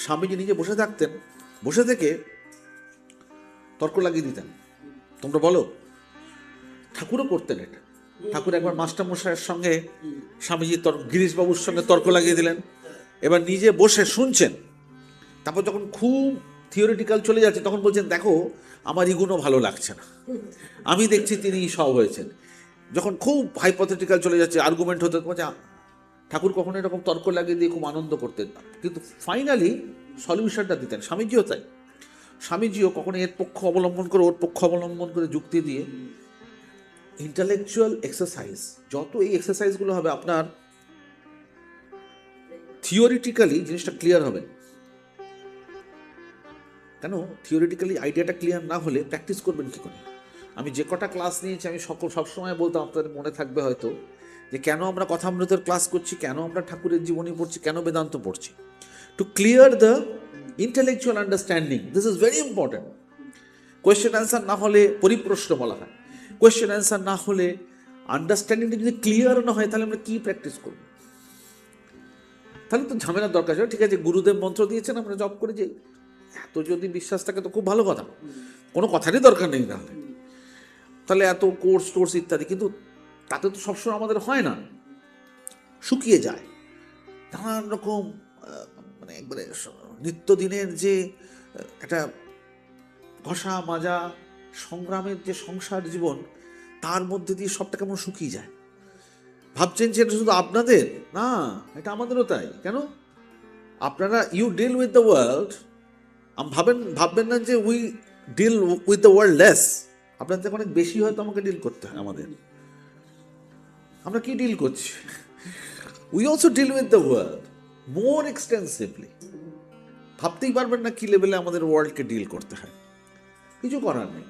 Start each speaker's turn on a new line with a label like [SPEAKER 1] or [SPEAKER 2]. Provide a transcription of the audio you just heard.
[SPEAKER 1] স্বামীজি নিজে বসে থাকতেন, বসে থেকে তর্ক লাগিয়ে দিতেন, তোমরা বলো। ঠাকুরও করতেন এটা। ঠাকুর একবার মাস্টারমশাইয়ের সঙ্গে স্বামীজি গিরিশবাবুর সঙ্গে তর্ক লাগিয়ে দিলেন, এবার নিজে বসে শুনছেন। তারপর যখন খুব থিওরিটিক্যাল চলে যাচ্ছে তখন বলছেন, দেখো আমার ইগুনো ভালো লাগছে না, আমি দেখছি তিনি সব হয়েছেন। যখন খুব হাইপোথেটিক্যাল চলে যাচ্ছে, আর্গুমেন্ট হতে বলছে, ঠাকুর কখনো এরকম তর্ক লাগিয়ে দিয়ে খুব আনন্দ করতেন না, কিন্তু ফাইনালি সলিউশনটা দিতেন। স্বামীজিও তাই, স্বামীজিও কখনো এর পক্ষ অবলম্বন করে ওর পক্ষ অবলম্বন করে যুক্তি দিয়ে ইন্টালেকচুয়াল এক্সারসাইজ, যত এই এক্সারসাইজগুলো হবে আপনার থিওরিটিক্যালি জিনিসটা ক্লিয়ার হবে। কেন থিওরিটিক্যালি আইডিয়াটা ক্লিয়ার না হলে প্র্যাকটিস করবেন কী করে? আমি যে কটা ক্লাস নিয়েছি আমি সবসময় বলতাম, আপনাদের মনে থাকবে হয়তো, যে কেন আমরা কথামৃতের ক্লাস করছি, কেন আমরা ঠাকুরের জীবনী পড়ছি, কেন বেদান্ত পড়ছি। To clear the intellectual understanding, this is very important. Question answer না হলে, পরিপ্রশ্ন বলা হয়, কোয়েশ্চেন অ্যান্সার না হলে, আন্ডারস্ট্যান্ডিংটা যদি ক্লিয়ার না হয়, তাহলে আমরা কী প্র্যাকটিস করব? তাহলে তো ঝামেলার দরকার ছিল। ঠিক আছে, গুরুদেব মন্ত্র দিয়েছেন, আমরা জপ করে যে এত যদি বিশ্বাস থাকে তো খুব ভালো কথা, কোনো কথারই দরকার নেই তাহলে এত কোর্স ইত্যাদি, কিন্তু তাতে তো সবসময় আমাদের হয় না, শুকিয়ে যায়। নানান রকম মানে একবারে নিত্যদিনের যে একটা ঘষা মাজা সংগ্রামের যে সংসার জীবন, তার মধ্যে দিয়ে সবটা কেমন শুকিয়ে যায়। ভাবছেন যে এটা শুধু আপনাদের না, এটা আমাদেরও তাই। কেন? আপনারা you deal with the world, ভাববেন না যে we deal with the world less. আপনার থেকে অনেক বেশি হয়তো আমাকে ডিল করতে হয়। আমরা কি ডিল করছি? We also deal with the world more extensively. ভাবতেই পারবেন না কি লেভেলে আমাদের ওয়ার্ল্ডকে ডিল করতে হয়। কিছু করার নেই।